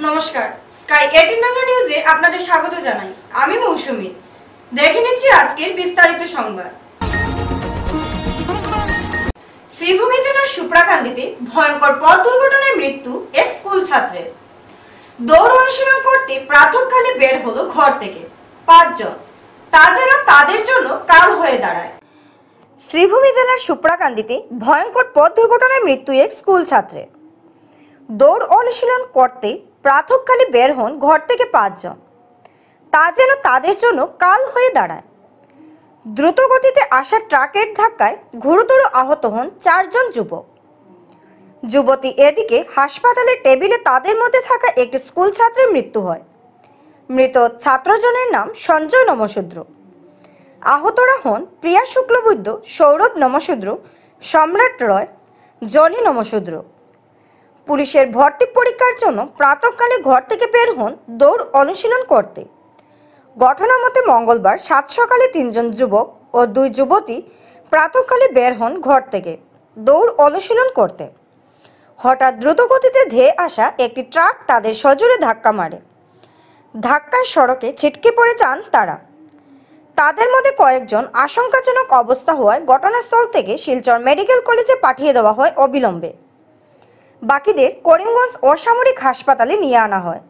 নমস্কার, স্কাই 18 বাংলা নিউজে আপনাদের স্বাগত জানাই। আমি মৌসুমী। দেখে নিচ্ছি আজকের বিস্তারিত সংবাদ। শ্রীভূমি জেলার সুপ্রাকান্দিতে ভয়ঙ্কর পথ দুর্ঘটনায় মৃত্যু এক স্কুল ছাত্রের। দৌড় অনুশীলন করতে প্রাতঃকালে বের হলো ঘর থেকে 5 জন, তা যেন তাদের জন্য কাল হয়ে দাঁড়ায়। শ্রীভূমি জেলার সুপ্রাকান্দিতে ভয়ঙ্কর পথ দুর্ঘটনায় মৃত্যু এক স্কুল ছাত্রের। দৌড় অনুশীলন করতে প্রাতঃকালে বের হন ঘর থেকে 5 জন, তা যেন তাদের জন্য কাল হয়ে দাঁড়ায়। দ্রুত গতিতে আসা ট্রাকের ধাক্কায় গুরুতর আহত হন 4 জন যুবক। যুবতী এদিকে হাসপাতালের টেবিলে তাদের মধ্যে থাকা একটি স্কুল ছাত্রের মৃত্যু হয়। মৃত ছাত্রজনের নাম সঞ্জয় নমশূদ্র। আহতরা হন প্রিয়া শুক্লবৈদ্য, সৌরভ নমশূদ্র, সম্রাট রয়, জলি নমশূদ্র। পুলিশের ভর্তি পরীক্ষার জন্য প্রাতঃকালে ঘর থেকে বের হন দৌড় অনুশীলন করতে। ঘটনা মতে মঙ্গলবার 7 সকালে 3 জন যুবক ও 2 যুবতী প্রাতঃকালে বের হন ঘর থেকে দৌড় অনুশীলন করতে। হঠাৎ দ্রুত গতিতে ধেয়ে আসা একটি ট্রাক তাদের সজোরে ধাক্কা মারে। ধাক্কায় সড়কে ছিটকে পড়ে যান তারা। তাদের মধ্যে কয়েকজন আশঙ্কাজনক অবস্থা হওয়ায় ঘটনাস্থল থেকে শিলচর মেডিকেল কলেজে পাঠিয়ে দেওয়া হয় অবিলম্বে। বাকিদের করিমগঞ্জ অসামরিক হাসপাতালে নিয়ে আনা হয়।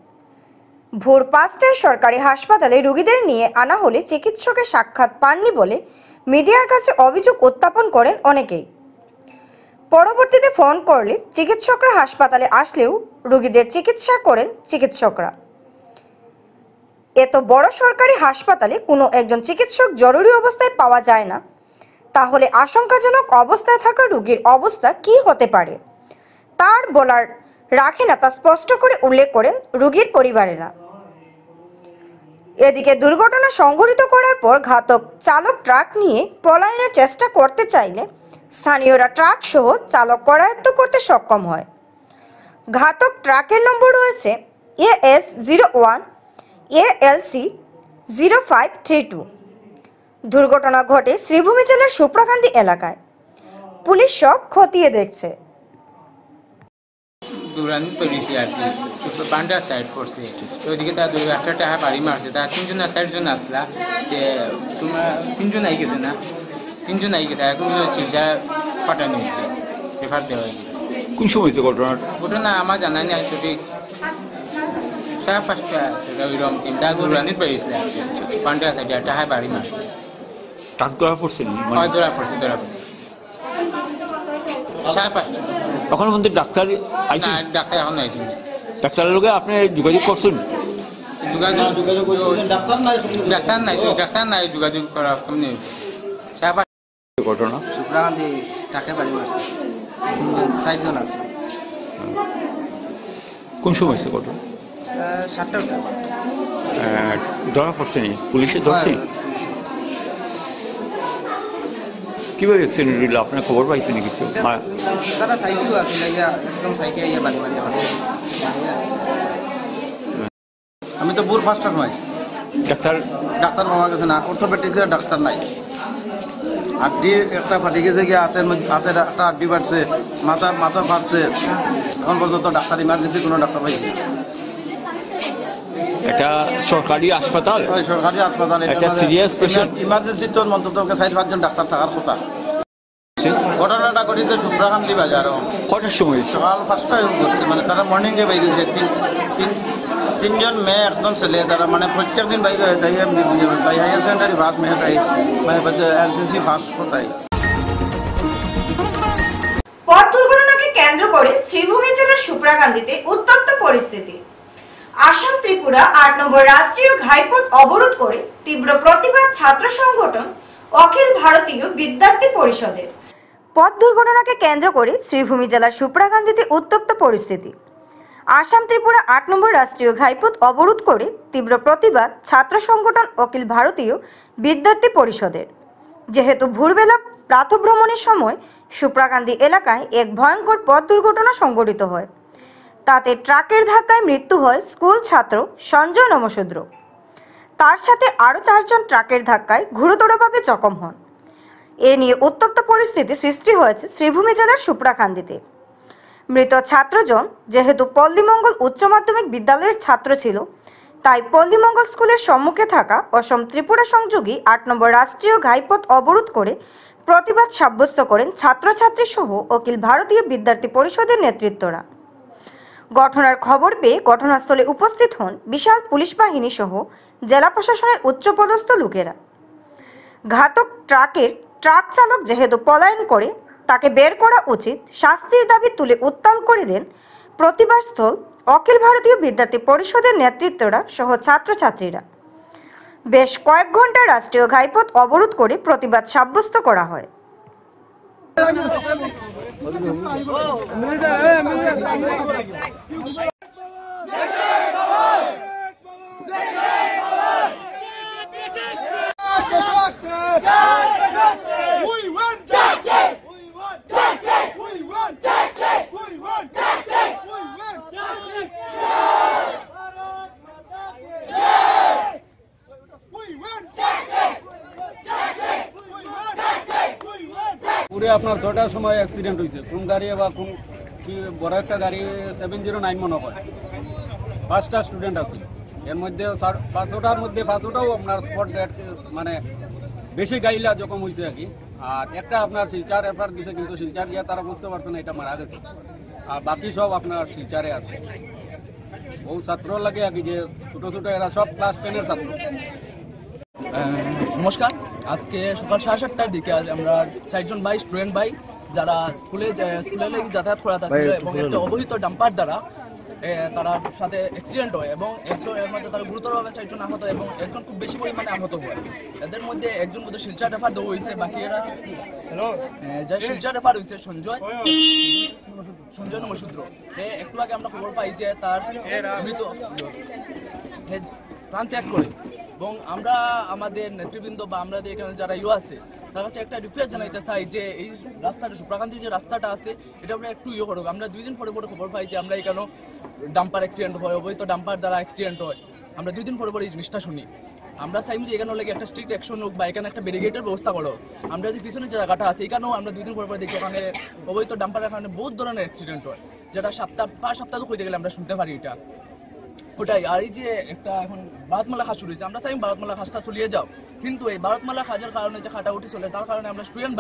ভোর 5টায় সরকারি হাসপাতালে রোগীদের নিয়ে আনা হলে চিকিৎসকের সাক্ষাৎ পাননি বলে মিডিয়ার কাছে অভিযোগ উত্থাপন করেন অনেকেই। পরবর্তীতে ফোন করলে চিকিৎসকরা হাসপাতালে আসলেও রোগীদের চিকিৎসা করেন চিকিৎসকরা। এত বড় সরকারি হাসপাতালে কোনো একজন চিকিৎসক জরুরি অবস্থায় পাওয়া যায় না, তাহলে আশঙ্কাজনক অবস্থায় থাকা রোগীর অবস্থা কি হতে পারে তার বলার রাখে না, তা স্পষ্ট করে উল্লেখ করেন রোগীর পরিবারেরা। এদিকে দুর্ঘটনা সংঘটিত করার পর ঘাতক চালক ট্রাক নিয়ে পলায়নের চেষ্টা করতে চাইলে স্থানীয়রা ট্রাক সহ চালক করায়ত্ত করতে সক্ষম হয়। ঘাতক ট্রাকের নম্বর রয়েছে AS01 ALC 0532। দুর্ঘটনা ঘটে শ্রীভূমি জেলার সুপ্রাকান্দি এলাকায়। পুলিশ সব খতিয়ে দেখছে। দৌড়ানি পেরেছি আর কি, পান্ডা সাইড করছে, ওইদিকে তার একটা টাকা বাড়ি মারছে, তার 3 জন 4 জন আসলা, যে তোমরা 3 জন আই গেছে না, 3 জন আই গেছে, এখন শিলচা পাঠানো হয়েছে, রেফার দেওয়া হয়ে গেছে। কোন সময় হয়েছে ঘটনা আমার জানা নেই সঠিক, 5:30 সেটা ওইরকম তিনটা দৌড়ানির পেরেছিল আর কি, পান্ডা সাইডে টাকা বাড়ি মারছে। ট্রাক ধরা পড়ছে ধরা পড়ছে 5:30। তখন মধ্যে ডাক্তার আইছে? ডাক্তার এখন আইছে। ডাক্তারের লোকে আপনি যোগাযোগ করছেন? ডাক্তার নাই যোগাযোগ করা কমনি। ঘটনা সুপ্রাকান্দি টাকা বাড়ি মারছে, 4 জন আছে। কোন সময় হয়েছে ঘটনা? 7টা ধরা পড়ছে নি? পুলিশে ধরছে? কিভাবে অ্যাক্সিডেন্ট হইল? আপনার খবর পাইছেন কিছু? তারা সাইকেলও আছে, একদম সাইকেল বাড়ি মারি। আমি তো ভোর 5টা নয়, ডাক্তার পাওয়া গেছে না, অর্থোপেডিক ডাক্তার নাই। আড্ডি একটা ফাটি গেছে, গিয়ে হাতের একটা আড্ডি বাড়ছে, মাথা ফাটছে। এখন পর্যন্ত ডাক্তার ইমার্জেন্সি কোনো ডাক্তার পাইছি না। এটা সরকারি হাসপাতাল, সরকারি হাসপাতাল, এটা সিরিয়াস পেশেন্ট। ইমার্জেন্সি তো অন্তত 4-5 জন ডাক্তার থাকার কথা। ঘটনাটা ঘটেছে সুপ্রাকান্দি বাজার। কটার সময়? সকাল 5টায় ঘটছে, মানে তারা মর্নিংয়ে বাইরেছে। 3 জন মেয়ে, একজন ছেলে, তারা মানে প্রত্যেক দিন বাইরে তাই হায়ার সেকেন্ডারি ফার্স্ট মেয়ে, তাই মানে LCC ফার্স্ট কোথায়। পথ দুর্ঘটনাকে কেন্দ্র করে শ্রীভূমি জেলার সুপ্রাকান্দিতে উত্তপ্ত পরিস্থিতি। আসাম ত্রিপুরা 8 নম্বর রাষ্ট্রীয় ঘাইপথ অবরোধ করে তীব্র প্রতিবাদ ছাত্র সংগঠন অখিল ভারতীয় বিদ্যার্থী পরিষদের। পথ দুর্ঘটনাকে কেন্দ্র করে শ্রীভূমি জেলার সুপ্রাকান্দিতে উত্তপ্ত পরিস্থিতি। আসাম ত্রিপুরা 8 নম্বর রাষ্ট্রীয় ঘাইপথ অবরোধ করে তীব্র প্রতিবাদ ছাত্র সংগঠন অখিল ভারতীয় বিদ্যার্থী পরিষদের। যেহেতু ভোরবেলা প্রাতঃভ্রমণের সময় সুপ্রাকান্দি এলাকায় এক ভয়ঙ্কর পথ দুর্ঘটনা সংঘটিত হয়। তাতে ট্রাকের ধাক্কায় মৃত্যু হয় স্কুল ছাত্র সঞ্জয় নমশূদ্র। তার সাথে আরও 4 জন ট্রাকের ধাক্কায় গুরুতরভাবে জখম হন। এ নিয়ে উত্তপ্ত পরিস্থিতি সৃষ্টি হয়েছে শ্রীভূমি জেলার সুপ্রাকান্দিতে। মৃত ছাত্রজন যেহেতু পল্লীমঙ্গল উচ্চ মাধ্যমিক বিদ্যালয়ের ছাত্র ছিল, তাই পল্লীমঙ্গল স্কুলের সম্মুখে থাকা অসম ত্রিপুরা সংযোগী ৮ নম্বর রাষ্ট্রীয় ঘাইপথ অবরোধ করে প্রতিবাদ সাব্যস্ত করেন ছাত্রছাত্রী সহ অখিল ভারতীয় বিদ্যার্থী পরিষদের নেতৃত্বরা। ঘটনার খবর পেয়ে ঘটনাস্থলে উপস্থিত হন বিশাল পুলিশ বাহিনী সহ জেলা প্রশাসনের উচ্চপদস্থ লোকেরা। ঘাতক ট্রাক চালক যেহেতু পলায়ন করে, তাকে বের করা উচিত শাস্তির দাবি তুলে উত্তাল করে দেন প্রতিবাদস্থল অখিল ভারতীয় বিদ্যার্থী পরিষদের নেতৃত্বরা সহ ছাত্রছাত্রীরা। বেশ কয়েক ঘন্টা রাষ্ট্রীয় ঘাইপথ অবরোধ করে প্রতিবাদ সাব্যস্ত করা হয়। পুরে আপনার ৬টার সময় অ্যাক্সিডেন্ট হয়েছে। কোন গাড়ি বা কোন কি বড় একটা গাড়ি 709 মনে হয়, 5টা স্টুডেন্ট আছে। এর মধ্যে 5টার মধ্যে 5টাও আপনার স্পট ডেট, মানে বেশি গাড়িলা যখন হয়েছে আর কি। আর একটা আপনার শিলচার এফার দিছে, কিন্তু শিলচার গিয়ে তারা বুঝতে পারছে না এটা মারা গেছে। আর বাকি সব আপনার শিলচারে আছে। বহু ছাত্র লাগে আর কি, যে ছোটো ছোটো এরা সব ক্লাস 10-এর ছাত্র। নমস্কার, আজকে সকাল 7:30টার দিকে আমরা 4জন ভাই, স্টুডেন্ট ভাই, যারা স্কুলে যাতায়াত করাতে ছিল এবং একটা অবহিত ডাম্পার দ্বারা তারা সাথে অ্যাক্সিডেন্ট হয় এবং একজন এর মধ্যে তারা গুরুতরভাবে 4জন আহত এবং একজন খুব বেশি পরিমাণে আহত হয়। এদের মধ্যে একজন মধ্যে শিলচর রেফার দেওয়া হয়েছে, বাকি এরা যে শিলচর রেফার হয়েছে সঞ্জয় নমশূদ্র। একটু আগে আমরা খবর পাই যে তার মৃত প্রাণ ত্যাগ করে। এবং আমরা আমাদের নেতৃবৃন্দ বা আমাদের এখানে যারা আছে তার কাছে একটা রিকোয়েস্ট জানাইতে চাই যে এই রাস্তাটা, সুপ্রাকান্তির যে রাস্তাটা আছে, এটা আমরা একটু করুক। আমরা 2 দিন পরে খবর পাই যে আমরা এখানে ডাম্পার অ্যাক্সিডেন্ট হয়, অবৈধ ডাম্পার দ্বারা অ্যাক্সিডেন্ট হয়। আমরা 2 দিন পরে এই জিনিসটা শুনি। আমরা চাইব যে এখানে লাগে একটা স্ট্রিক্ট অ্যাকশন হোক বা এখানে একটা ব্যারিকেডের ব্যবস্থা করো। আমরা যে পিছনে যে জায়গাটা আছে এখানেও আমরা 2 দিন পরে দেখি ওখানে অবৈধ ডাম্পারের কারণে বহুত ধরনের অ্যাক্সিডেন্ট হয়, যেটা পাঁচ সপ্তাহ হইতে গেলে আমরা শুনতে পারি এটা ওটাই। আর এই যে একটা এখন ভারতমালা খাস শুরু হয়েছে, আমরা চাই ভারতমালা খাসটা চলিয়ে যাও, কিন্তু এই ভারতমালা খাসের কারণে যে খাটাউটি চলে তার কারণে আমরা স্টুডেন্ট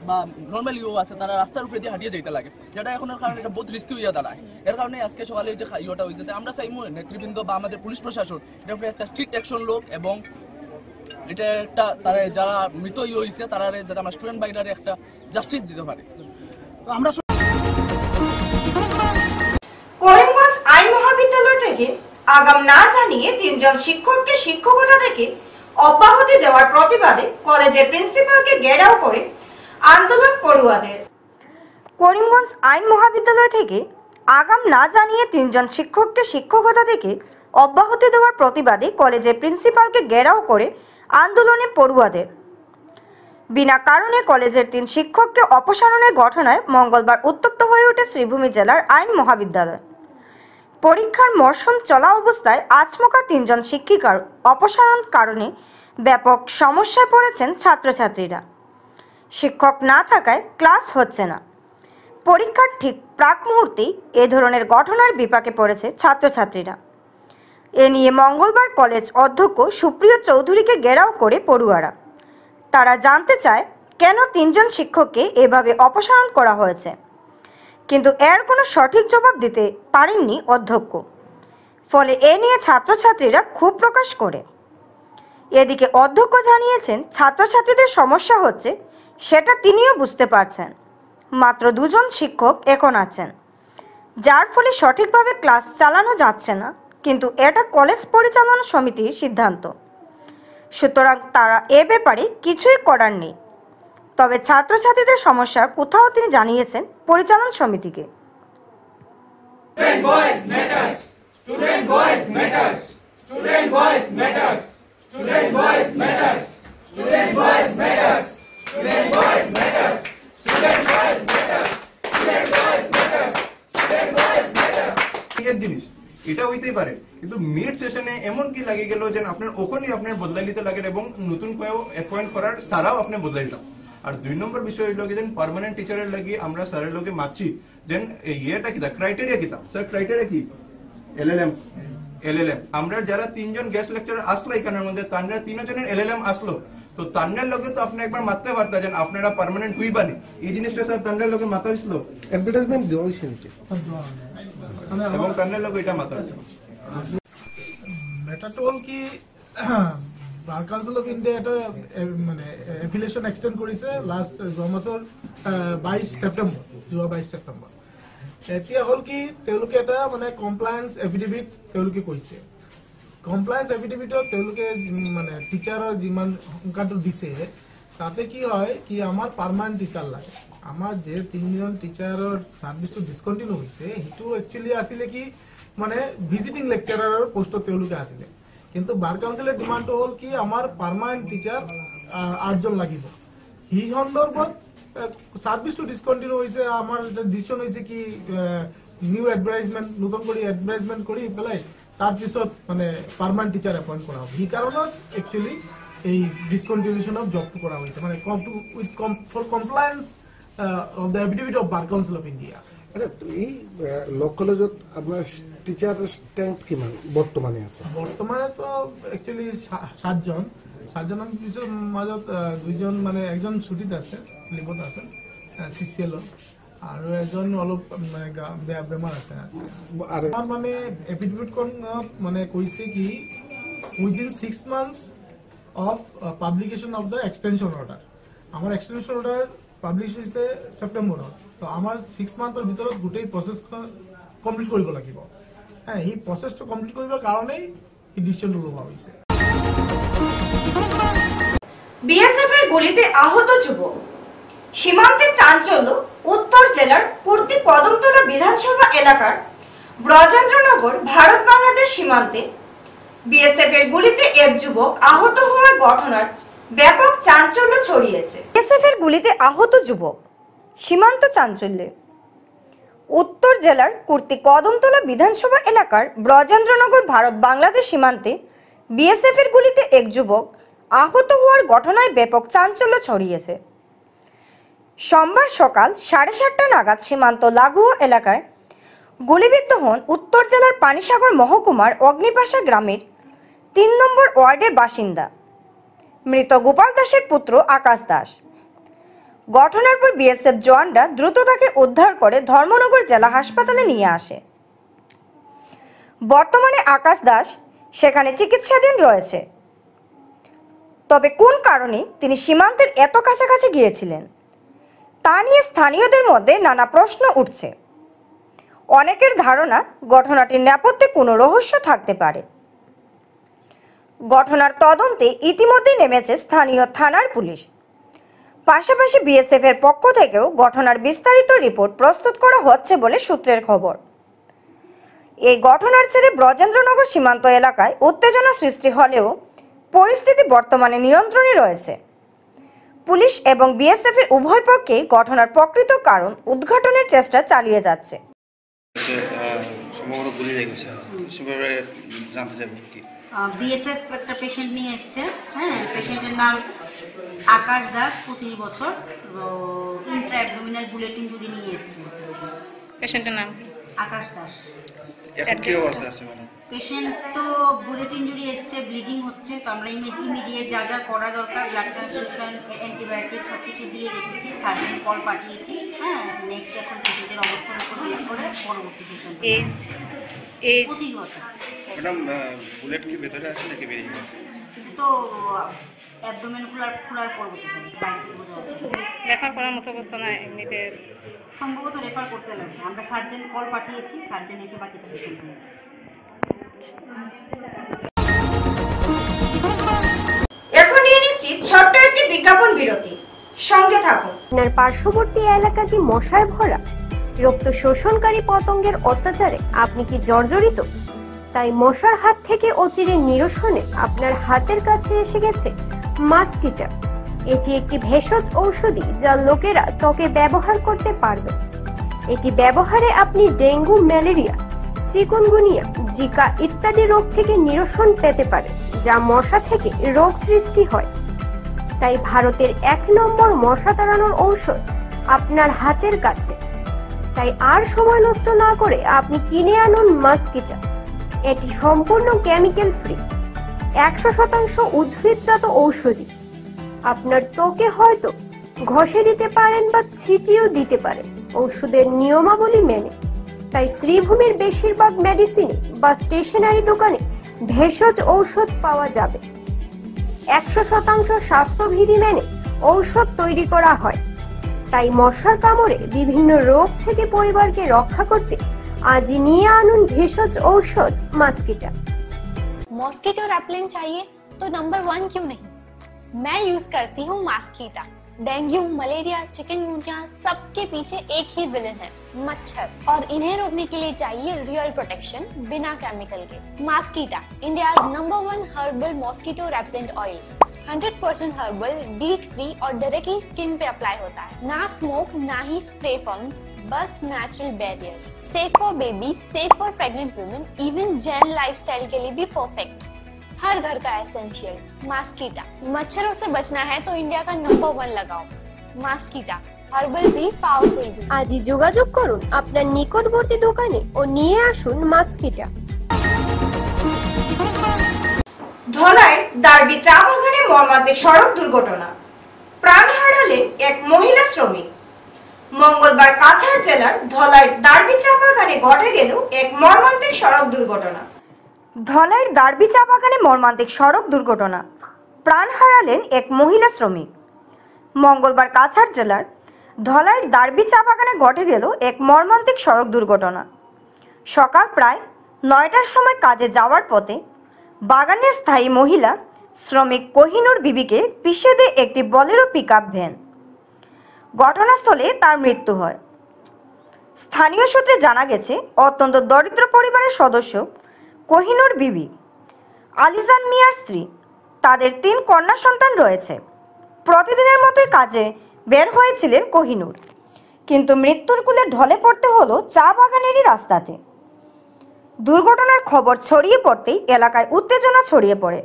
বা নর্মাল আছে তারা রাস্তার উপরে দিয়ে হাঁটিয়ে যেতে লাগে, যেটা এখনের কারণে এটা বহুত রিস্কি হইয়া দাঁড়ায়। এর কারণে আজকে সকালে যে ইয়েটা হয়েছে, আমরা চাই নেতৃবৃন্দ বা আমাদের পুলিশ প্রশাসন এটার উপরে একটা স্ট্রিক্ট অ্যাকশন লোক এবং এটা একটা তারা যারা মৃত হয়েছে তারা যাতে আমরা স্টুডেন্ট ভাইরা একটা জাস্টিস দিতে পারে। আমরা করিমগঞ্জ আইন মহাবিদ্যালয় থেকে আগাম না জানিয়ে 3জন শিক্ষককে শিক্ষকতা থেকে অব্যাহতি দেওয়ার প্রতিবাদে কলেজের প্রিন্সিপালকে ঘেরাও করে আন্দোলন পড়ুয়াদের। করিমগঞ্জ আইন মহাবিদ্যালয় থেকে আগাম না জানিয়ে 3জন শিক্ষককে শিক্ষকতা থেকে অব্যাহতি দেওয়ার প্রতিবাদে কলেজের প্রিন্সিপালকে ঘেরাও করে আন্দোলনে পড়ুয়াদের। বিনা কারণে কলেজের 3 শিক্ষককে অপসারণের ঘটনায় মঙ্গলবার উত্তপ্ত হয়ে ওঠে শ্রীভূমি জেলার আইন মহাবিদ্যালয়। পরীক্ষার মরশুম চলা অবস্থায় আচমকা 3জন শিক্ষিকার অপসারণ কারণে ব্যাপক সমস্যায় পড়েছেন ছাত্রছাত্রীরা। শিক্ষক না থাকায় ক্লাস হচ্ছে না। পরীক্ষার ঠিক প্রাক মুহূর্তেই এ ধরনের ঘটনার বিপাকে পড়েছে ছাত্রছাত্রীরা। এ নিয়ে মঙ্গলবার কলেজ অধ্যক্ষ সুপ্রিয় চৌধুরীকে ঘেরাও করে পড়ুয়ারা। তারা জানতে চায় কেন 3জন শিক্ষককে এভাবে অপসারণ করা হয়েছে, কিন্তু এর কোনো সঠিক জবাব দিতে পারেননি অধ্যক্ষ। ফলে এ নিয়ে ছাত্রছাত্রীরা ক্ষোভ প্রকাশ করে। এদিকে অধ্যক্ষ জানিয়েছেন ছাত্রছাত্রীদের সমস্যা হচ্ছে সেটা তিনিও বুঝতে পারছেন। মাত্র 2জন শিক্ষক এখন আছেন, যার ফলে সঠিকভাবে ক্লাস চালানো যাচ্ছে না, কিন্তু এটা কলেজ পরিচালনা সমিতির সিদ্ধান্ত। সুতরাং তারা এ ব্যাপারে কিছুই করার নেই। তবে ছাত্রছাত্রীদের সমস্যা কোথাও তিনি জানিয়েছেন পরিচালন সমিতিকে। জিনিস এটা হইতেই পারে, কিন্তু মিড সেশনে এমন কি লাগে গেল যে আপনার ওখানে আপনার বদলাই নিতে লাগে এবং নতুন কেউ অ্যাপয়েন্ট করার সারাও আপনি বদলাই দিলাম। আর 2 নম্বর বিষয় হইল কি যেন পার্মানেন্ট টিচারের লাগি আমরা স্যারের লগে মাছি যেন ইয়েটা কি ক্রাইটেরিয়া কি স্যার ক্রাইটেরিয়া কি এলএলএম আমরা যারা 3 জন গেস্ট লেকচারার আসলো এখানের মধ্যে তানরা 3 জনের এলএলএম আসলো তো তান্ডার লগে তো আপনি একবার মারতে পারতেন যেন আপনারা পার্মানেন্ট হইবানি এই জিনিসটা স্যার তান্ডার লগে মাথা হইছিল অ্যাডভার্টাইজমেন্ট দেওয়া হইছে এবং তান্ডার লগে এটা মাথা হইছে ব্যাটারটা হল কি বার কাউন্সিল অফ ইন্ডিয়া এটা মানে এফিলিয়েশন এক্সটেন্ড করেছে লাস্ট মাসৰ 22 সেপ্টেম্বৰ এতিয়া হল কি তেওঁলোকে এটা মানে কমপ্লায়েন্স এফিডেভিট তেওঁলোকে কৈছে কমপ্লায়েন্স এফিডেভিটত তেওঁলোকে মানে টিচাৰৰ যিমান সংখ্যাটো দিছে তাতে কি হয় কি আমাৰ পার্মানেন্ট টিচার লাগে আমাৰ যে 3 জন টিচাৰৰ সার্ভিসটো ডিসকন্টিনিউ হৈছে হেতু একচুয়ালি আছিল কি মানে ভিজিটিং লেকচারাৰৰ পোষ্টত তেওঁলোকে আছিল কিন্তু বার কাউন্সিলের ডিমান্ড হল কি আমার পার্মানেন্ট টিচার 8 জন লাগিব হি সন্দর্ভত সার্ভিসটো ডিসকন্টিনিউ হৈছে আমার ডিসিশন হৈছে কি নিউ এডভার্টাইজমেন্ট নতুন করে এডভার্টাইজমেন্ট কৰি পেলাই তার পিছত মানে পার্মানেন্ট টিচার এপয়েন্ট করা হবে এই কারণত একচুয়ালি এই ডিসকন্টিনিউশন অফ জব করা হয়েছে মানে for compliance of the affidavit of bar council of India এই ল কলেজত আপনার টিচার স্ট্রেংথ কিমান বর্তমানে আছে বর্তমানে তো একচুয়ালি 7 জন পিছৰ মাজত 2 জন মানে একজন ছুটিত আছে লিভত আছে সিসিএল আৰু এজন অলপ মানে বেমাৰ আছে আৰু মানে এফিডেভিট মানে কৈছে কি within 6 months of publication of the extension order আমার এক্সটেনশন অর্ডার পাবলিশ হইছে সেপ্টেম্বৰত তো আমার 6 মান্থৰ ভিতৰত গোটেই প্ৰসেসখন কমপ্লিট কৰিব লাগিব হ্যাঁ এই প্ৰসেসটো কমপ্লিট কৰিবৰ কাৰণেই এই ডিসিশনটো লোৱা হৈছে বিএসএফ এর গুলিতে আহত যুবক সীমান্তে চাঞ্চল্য উত্তর জেলার পূর্তি কদমতলা বিধানসভা এলাকার ব্রজেন্দ্রনগর ভারত বাংলাদেশ সীমান্তে বিএসএফ এর গুলিতে এক যুবক আহত হওয়ার ঘটনার ব্যাপক চাঞ্চল্য ছড়িয়েছে বিএসএফ এর গুলিতে আহত যুবক সীমান্ত চাঞ্চল্যে উত্তর জেলার পূর্তি কদমতলা বিধানসভা এলাকার ব্রজেন্দ্রনগর ভারত বাংলাদেশ সীমান্তে বিএসএফ এর গুলিতে এক যুবক আহত হওয়ার ঘটনায় ব্যাপক চাঞ্চল্য ছড়িয়েছে সোমবার সকাল 7:30 নাগাদ সীমান্ত লাগুয়া এলাকায় গুলিবিদ্ধ হন উত্তর জেলার পানিসাগর মহকুমার অগ্নিপাশা গ্রামের 3 নম্বর ওয়ার্ডের বাসিন্দা মৃত গোপাল দাসের পুত্র আকাশ দাস ঘটনার পর বিএসএফ জওয়ানরা দ্রুত তাকে উদ্ধার করে ধর্মনগর জেলা হাসপাতালে নিয়ে আসে বর্তমানে আকাশ দাস সেখানে চিকিৎসাধীন রয়েছে তবে কোন কারণে তিনি সীমান্তের এত কাছাকাছি গিয়েছিলেন তা নিয়ে স্থানীয়দের মধ্যে নানা প্রশ্ন উঠছে অনেকের ধারণা ঘটনাটির নেপথ্যে কোনো রহস্য থাকতে পারে ঘটনার তদন্তে ইতিমধ্যে নেমেছে স্থানীয় থানার পুলিশ পাশাপাশি বিএসএফ এর পক্ষ থেকেও ঘটনার বিস্তারিত রিপোর্ট প্রস্তুত করা হচ্ছে বলে সূত্রের খবর এই ঘটনার জেরে ব্রজেন্দ্রনগর সীমান্ত এলাকায় উত্তেজনা সৃষ্টি হলেও পরিস্থিতি বর্তমানে নিয়ন্ত্রণে রয়েছে পুলিশ এবং বিএসএফ এর উভয় পক্ষেই ঘটনার প্রকৃত কারণ উদ্ঘাটনের চেষ্টা চালিয়ে যাচ্ছে বিএসএফ একটা পেশেন্ট নিয়ে এসছে হ্যাঁ পেশেন্টের নাম আকাশ দাস 25 বছর ইন্ট্রা অ্যাবডোমিনাল বুলেট ইনজুরি নিয়ে এসছে পেশেন্টের নাম আকাশ দাস এখন কি অবস্থা আছে মানে পেশেন্ট তো বুলেট ইনজুরি এসছে ব্লিডিং হচ্ছে তো আমরা ইমিডিয়েট যা যা করা দরকার ব্লাড ট্রান্সফিউশন অ্যান্টিবায়োটিক সব কিছু দিয়ে রেখেছি সার্জন কল পাঠিয়েছি হ্যাঁ নেক্সট এখন পেশেন্টের অবস্থার উপর বেস করে পরবর্তী ট্রিটমেন্ট এই 25 বছর ম্যাডাম বুলেট কি ভেতরে আছে নাকি বেরিয়ে গেছে কিন্তু তো অ্যাবডোমেন খোলার পর বুঝতে পারছি বাইরে বোঝা যাচ্ছে রেফার করার মতো অবস্থা না এমনিতে সম্ভবত রেফার করতে লাগবে আমরা সার্জন কল পাঠিয়েছি সার্জন এসে বাকিটা দেখে নেবে এখন নিয়ে নিচ্ছি ছোট্ট একটি বিজ্ঞাপন বিরতি সঙ্গে থাকুন আপনার পার্শ্ববর্তী এলাকা কি মশায় ভরা রক্ত শোষণকারী পতঙ্গের অত্যাচারে আপনি কি জর্জরিত তাই মশার হাত থেকে অচিরে নিরসনে আপনার হাতের কাছে এসে গেছে মাস্কিটা এটি একটি ভেষজ ঔষধি যা লোকেরা ত্বকে ব্যবহার করতে পারবে এটি ব্যবহারে আপনি ডেঙ্গু ম্যালেরিয়া চিকুনগুনিয়া জিকা ইত্যাদি রোগ থেকে নিরসন পেতে পারেন যা মশা থেকে রোগ সৃষ্টি হয় তাই ভারতের 1 নম্বর মশা তাড়ানোর ঔষধ আপনার হাতের কাছে। তাই আর সময় নষ্ট না করে আপনি কিনে আনুন মসকিটো। এটি সম্পূর্ণ কেমিক্যাল ফ্রি, 100% উদ্ভিদজাত ঔষধি। আপনার ত্বকে হয়তো ঘষে দিতে পারেন বা ছিটিয়েও দিতে পারেন ওষুধের নিয়মাবলী মেনে। তাই শ্রীভূমির বেশিরভাগ মেডিসিনে বা স্টেশনারি দোকানে ভেষজ ঔষধ পাওয়া যাবে। 100% স্বাস্থ্যবিধি মেনে ঔষধ তৈরি করা হয়। তাই মশার কামড়ে বিভিন্ন রোগ থেকে পরিবারকে রক্ষা করতে আজই নিয়ে আনুন ভেষজ ঔষধ মসকিটো। मॉस्किटो रेपेलेंट चाहिए तो नंबर 1 क्यों नहीं? मैं यूज करती हूँ मॉस्किटा। डेंगू, मलेरिया, चिकनगुनिया सबके पीछे एक ही विलन है, मच्छर। और इन्हें रोकने के लिए चाहिए रियल प्रोटेक्शन बिना केमिकल के। मॉस्किटा, India's number 1 herbal mosquito repellent oil. 100% herbal, DEET free और डायरेक्टली स्किन पे अप्लाई होता है। ना स्मोक, ना ही स्प्रे फॉर्म्स, बस natural barrier. Safe for baby, safe for pregnant women, even Jain lifestyle के लिए भी परफेक्ट। हर घर का एसेंशियल मॉस्किटा। मच्छरों से बचना है तो इंडिया का नंबर 1 लगाओ मॉस्किटा, हर्बल भी पावरफुल भी। আজই যোগাযোগ করুন আপনার নিকটবর্তী দোকানে ও নিয়ে আসুন মসকিটো। ধলাইয়ের দার্বি চা বাগানে মর্মান্তিক সড়ক দুর্ঘটনা, প্রাণ হারালেন এক মহিলা শ্রমিক। মঙ্গলবার কাছাড় জেলার ধলাইয়ের দার্বি চা বাগানে ঘটে গেল এক মর্মান্তিক সড়ক দুর্ঘটনা। ধলাইয়ের দার্বি চা বাগানে মর্মান্তিক সড়ক দুর্ঘটনা, প্রাণ হারালেন এক মহিলা শ্রমিক। মঙ্গলবার কাছাড় জেলার ধলাইয়ের দার্বি চা বাগানে ঘটে গেল এক মর্মান্তিক সড়ক দুর্ঘটনা। সকাল প্রায় 9টার সময় কাজে যাওয়ার পথে বাগানের স্থায়ী মহিলা শ্রমিক কোহিনুর বিবিকে পিষে দেয় একটি বলেরো পিকআপ ভ্যান। ঘটনাস্থলে তার মৃত্যু হয়। স্থানীয় সূত্রে জানা গেছে, অত্যন্ত দরিদ্র পরিবারের সদস্য কোহিনুর বিবি, আলিজান মিয়ার স্ত্রী। তাদের 3 কন্যা সন্তান রয়েছে। প্রতিদিনের মতোই কাজে বের হয়েছিলেন কোহিনুর, কিন্তু মৃত্যুর কোলে ঢলে পড়তে হলো চা বাগানেরই রাস্তাতে। দুর্ঘটনার খবর ছড়িয়ে পড়তেই এলাকায় উত্তেজনা ছড়িয়ে পড়ে।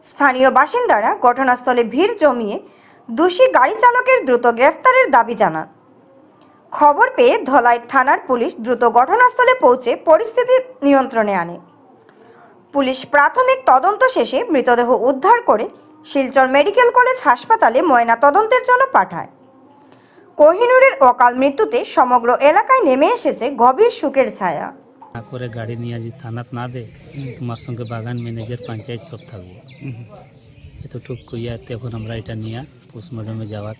স্থানীয় বাসিন্দারা ঘটনাস্থলে ভিড় জমিয়ে দোষী গাড়ি চালকের দ্রুত গ্রেফতারের দাবি জানান। খবর পেয়ে ধলাই থানার পুলিশ দ্রুত ঘটনাস্থলে পৌঁছে পরিস্থিতি নিয়ন্ত্রণে আনে। পুলিশ প্রাথমিক তদন্ত শেষে মৃতদেহ উদ্ধার করে শিলচর মেডিকেল কলেজ হাসপাতালে ময়না তদন্তের জন্য পাঠায়। কোহিনুরের অকাল মৃত্যুতে সমগ্র এলাকায় নেমে এসেছে গভীর শোকের ছায়া। করে গাড়ি নিয়ে যদি থানাত না দে, তোমার সঙ্গে বাগান ম্যানেজার পঞ্চায়েত সব থাকবো, এতটুকু কইয়া তখন আমরা এটা নিয়ে পোস্টমর্টমে যাওয়ার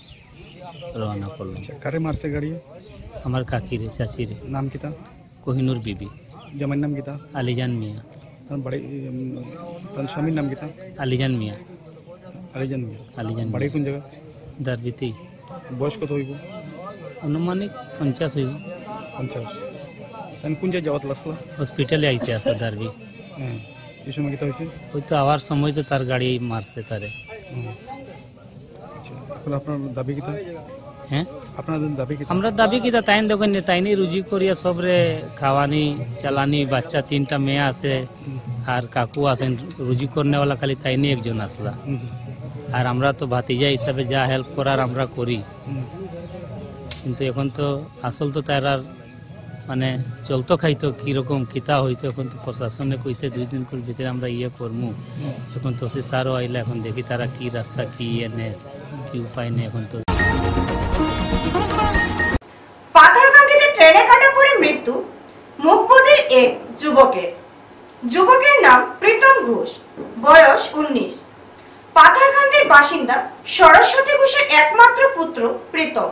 রওনা করলাম। কারে মারছে গাড়ি? আমার কাকিরে, চাচিরে। নাম কিতা? কোহিনুর বিবি। জামাইর নাম কিতা? আলিজান মিয়া। তার বাড়ি, তার স্বামীর নাম কিতা? আলিজান মিয়া। আলিজান মিয়া। আলিজান বাড়ি কোন জায়গা? দারবিতেই। বয়স কত হইব? অনুমানিক 50 হইব। 50। তাই কোন জায়গায় যাওয়াত লাগলা? হসপিটালে আইতে আসলো দারবি। হ্যাঁ, এই সময় কিতা হয়েছে? ওই তো আওয়ার সময় তো তার গাড়ি মারছে তারে। আচ্ছা, এখন আপনার দাবি কিতা? হ্যাঁ, আপনাদের দাবি কিতা? আমরা দাবি কিতা তাইন দেখেন, তাইনি রুজি করিয়া সবরে খাওয়ানি চালানি, বাচ্চা 3টা মেয়ে আছে আর কাকু আছেন, রুজি করনেওয়ালা খালি তাইনি একজন আসলা। আর আমরা তো ভাতিজা হিসাবে যা হেল্প করার আমরা করি, কিন্তু এখন তো আসল তো তার আর মানে চলতো খাইতো কিরকম কিতা হইতো। এখন তো প্রশাসনে কইছে 2 দিন ভিতরে আমরা ইয়ে করবো। এখন তো সে সারও আইলে, এখন দেখি তারা কি রাস্তা কি এনে কি উপায় নেই। এখন তো পাথরকান্দিতে ট্রেনে কাটা পড়ে মৃত্যু মুখবধির এক যুবকের। যুবকের নাম প্রীতম ঘোষ, বয়স 19। পাথরকান্দির বাসিন্দা সরস্বতী ঘোষের একমাত্র পুত্র প্রীতম।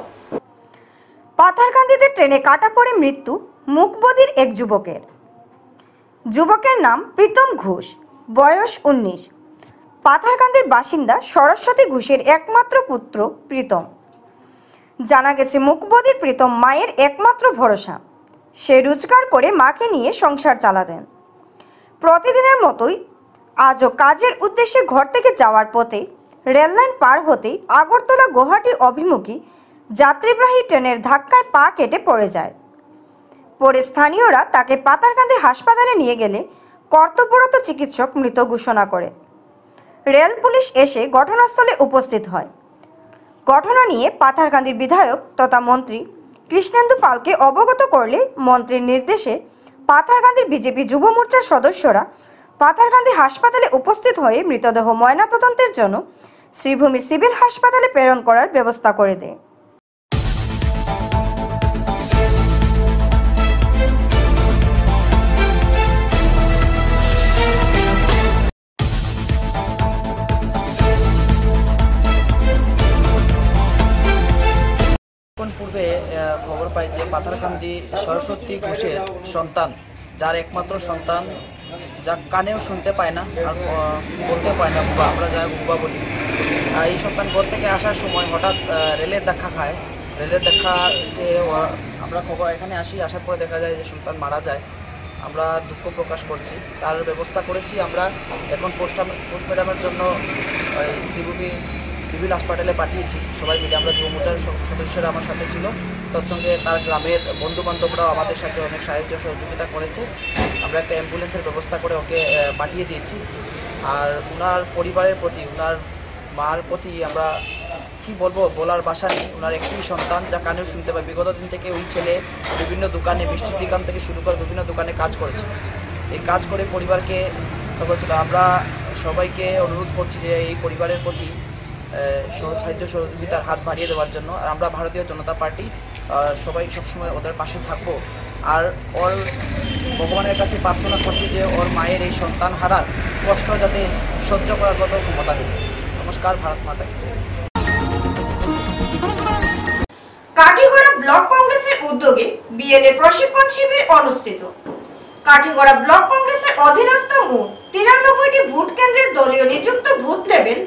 পাথরকান্দিতে ট্রেনে কাটা পড়ে মৃত্যু মুখবধির এক যুবকের। যুবকের নাম প্রীতম ঘোষ, বয়স 19। পাথরকান্দির বাসিন্দা সরস্বতী ঘোষের একমাত্র পুত্র প্রীতম। জানা গেছে মুখবধির প্রীতম মায়ের একমাত্র ভরসা। সে রোজগার করে মাকে নিয়ে সংসার চালাতেন। প্রতিদিনের মতোই আজও কাজের উদ্দেশ্যে ঘর থেকে যাওয়ার পথে রেললাইন পার হতেই আগরতলা গুয়াহাটি অভিমুখী যাত্রীবাহী ট্রেনের ধাক্কায় পা কেটে পড়ে যায়। পরে স্থানীয়রা তাকে পাথারকান্দি হাসপাতালে নিয়ে গেলে কর্তব্যরত চিকিৎসক মৃত ঘোষণা করে। রেল পুলিশ এসে ঘটনাস্থলে উপস্থিত হয়। ঘটনা নিয়ে পাথারকান্দির বিধায়ক তথা মন্ত্রী কৃষ্ণেন্দু পালকে অবগত করলে মন্ত্রীর নির্দেশে পাথারকান্দির বিজেপি যুব মোর্চার সদস্যরা পাথারকান্দি হাসপাতালে উপস্থিত হয়ে মৃতদেহ ময়নাতদন্তের জন্য শ্রীভূমি সিভিল হাসপাতালে প্রেরণ করার ব্যবস্থা করে দেয়। পূর্বে খবর পাই যে পাথারকান্দি সরস্বতী ঘোষের সন্তান, যার একমাত্র সন্তান, যা কানেও শুনতে পায় না আর বলতে পায় না, আমরা যা বুবা বলি, এই সন্তান ঘর থেকে আসার সময় হঠাৎ রেলের ধাক্কা খায়। রেলের ধাক্কাতে আমরা খবর এখানে আসার পরে দেখা যায় যে সন্তান মারা যায়। আমরা দুঃখ প্রকাশ করছি, তার ব্যবস্থা করেছি। আমরা এখন পোস্টমর্টমের জন্য শ্রীভূমি সিভিল হাসপাতালে পাঠিয়েছি সবাই মিলে। আমরা যুব মোর্চার সদস্যরা আমার সাথে ছিল, তৎসঙ্গে তার গ্রামের বন্ধুবান্ধবরাও আমাদের সাথে অনেক সাহায্য সহযোগিতা করেছে। আমরা একটা অ্যাম্বুলেন্সের ব্যবস্থা করে ওকে পাঠিয়ে দিয়েছি। আর ওনার পরিবারের প্রতি, ওনার মার প্রতি আমরা কি বলবো, বলার ভাষা নেই। ওনার একটি সন্তান, যা কানেও শুনতে পায়। বিগত দিন থেকে ওই ছেলে বিভিন্ন দোকানে, মিষ্টির দোকান থেকে শুরু করে বিভিন্ন দোকানে কাজ করেছে। এই কাজ করে পরিবারকে করেছিল। আমরা সবাইকে অনুরোধ করছি যে এই পরিবারের প্রতি সাহায্য সহযোগিতার হাত বাড়িয়ে দেওয়ার জন্য। আর আমরা ভারতীয় জনতা পার্টি সবাই সবসময় ওদের পাশে থাকবো। আর ওর ভগবানের কাছে প্রার্থনা করছি যে ওর মায়ের এই সন্তান হারার কষ্ট যাতে সহ্য করার মতো ক্ষমতা দেয়। নমস্কার, ভারত মাতা কি জয়। কাঠিগড়া ব্লক কংগ্রেসের উদ্যোগে বিএলএ প্রশিক্ষণ শিবির অনুষ্ঠিত। কাঠিগড়া ব্লক কংগ্রেসের অধীনস্থ মোট 93টি ভোট কেন্দ্রের দলীয় নিযুক্ত বুথ লেভেল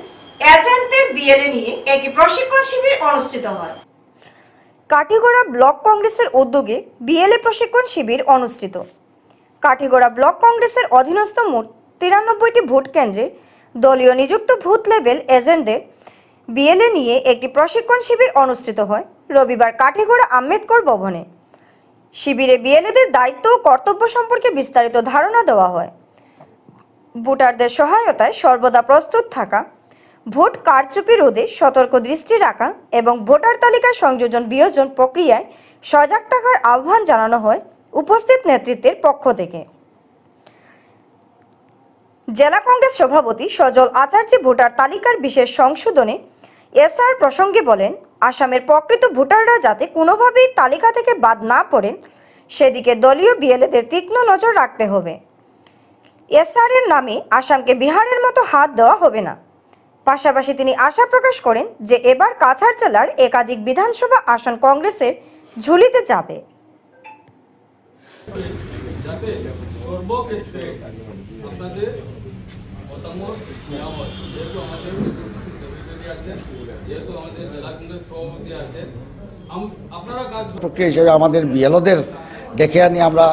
এজেন্টদের বিএলএ নিয়ে একটি প্রশিক্ষণ শিবির অনুষ্ঠিত হয়। কাঠিগড়া ব্লক কংগ্রেসের উদ্যোগে বিএলএ প্রশিক্ষণ শিবির অনুষ্ঠিত। কাঠিগড়া ব্লক কংগ্রেসের অধীনস্থ মোট 93টি ভোট কেন্দ্রের দলীয় নিযুক্ত বুথ লেভেল এজেন্টদের বিএলএ নিয়ে একটি প্রশিক্ষণ শিবির অনুষ্ঠিত হয় রবিবার কাঠিগড়া আম্বেদকর ভবনে। শিবিরে বিএলএদের দায়িত্ব ও কর্তব্য সম্পর্কে বিস্তারিত ধারণা দেওয়া হয়। ভোটারদের সহায়তায় সর্বদা প্রস্তুত থাকা, ভোট কারচুপি রোধে সতর্ক দৃষ্টি রাখা এবং ভোটার তালিকায় সংযোজন বিয়োজন প্রক্রিয়ায় সজাগ থাকার আহ্বান জানানো হয় উপস্থিত নেতৃত্বের পক্ষ থেকে। জেলা কংগ্রেস সভাপতি সজল আচার্য ভোটার তালিকার বিশেষ সংশোধনে এসআর প্রসঙ্গে বলেন, আসামের প্রকৃত ভোটাররা যাতে কোনোভাবেই তালিকা থেকে বাদ না পড়েন সেদিকে দলীয় বিএলএদের তীক্ষ্ণ নজর রাখতে হবে। এসআর এর নামে আসামকে বিহারের মতো হাত দেওয়া হবে না। পাশাপাশি তিনি আশা প্রকাশ করেন যে এবার কাছাড় জেলার একাধিক বিধানসভা আসন কংগ্রেসের ঝুলিতে যাবে। প্রক্রিয়া হিসেবে আমাদের বিএলওদের ডেকে আনি আমরা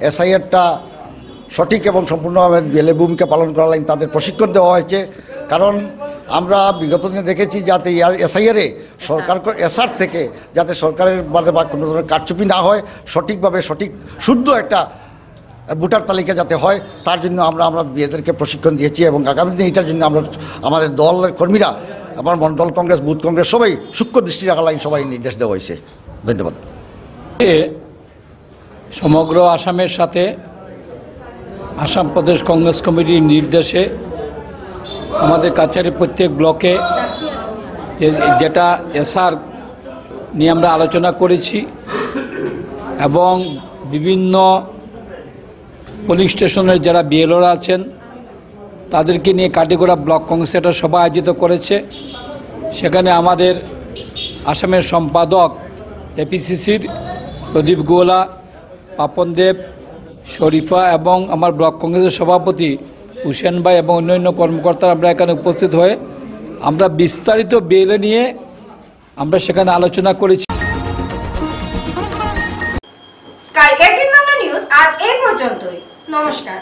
এসআইআরটা সঠিক এবং সম্পূর্ণভাবে বিএলএ ভূমিকা পালন করার লাগে তাদের প্রশিক্ষণ দেওয়া হয়েছে। কারণ আমরা বিগত দিনে দেখেছি যাতে এসআইআরে সরকার এসআর থেকে যাতে সরকারের বাদে বা কোনো ধরনের কারচুপি না হয়, সঠিকভাবে সঠিক শুদ্ধ একটা ভোটার তালিকা যাতে হয়, তার জন্য আমরা বিএদেরকে প্রশিক্ষণ দিয়েছি এবং আগামী দিনে এটার জন্য আমরা আমাদের দলের কর্মীরা, আমার মন্ডল কংগ্রেস, বুথ কংগ্রেস সবাই সূক্ষ্ম দৃষ্টি রাখার লাগে সবাই নির্দেশ দেওয়া হয়েছে। ধন্যবাদ। সমগ্র আসামের সাথে আসাম প্রদেশ কংগ্রেস কমিটির নির্দেশে আমাদের কাছাড়ের প্রত্যেক ব্লকে যেটা এসআর নিয়ে আমরা আলোচনা করেছি এবং বিভিন্ন পুলিশ স্টেশনের যারা বিএলওরা আছেন তাদেরকে নিয়ে কাঠিগড়া ব্লক কংগ্রেস একটা সভা আয়োজিত করেছে। সেখানে আমাদের আসামের সম্পাদক এপিসিসির প্রদীপ গোলা, পাপন দেব, শরীফা এবং আমার ব্লক কংগ্রেসের সভাপতি হুসেন ভাই এবং অন্যান্য কর্মকর্তারা আমরা এখানে উপস্থিত হয়ে আমরা বিস্তারিত বিএলএ নিয়ে আমরা সেখানে আলোচনা করেছি। স্কাই 18 বাংলা নিউজ আজ এই পর্যন্তই। নমস্কার।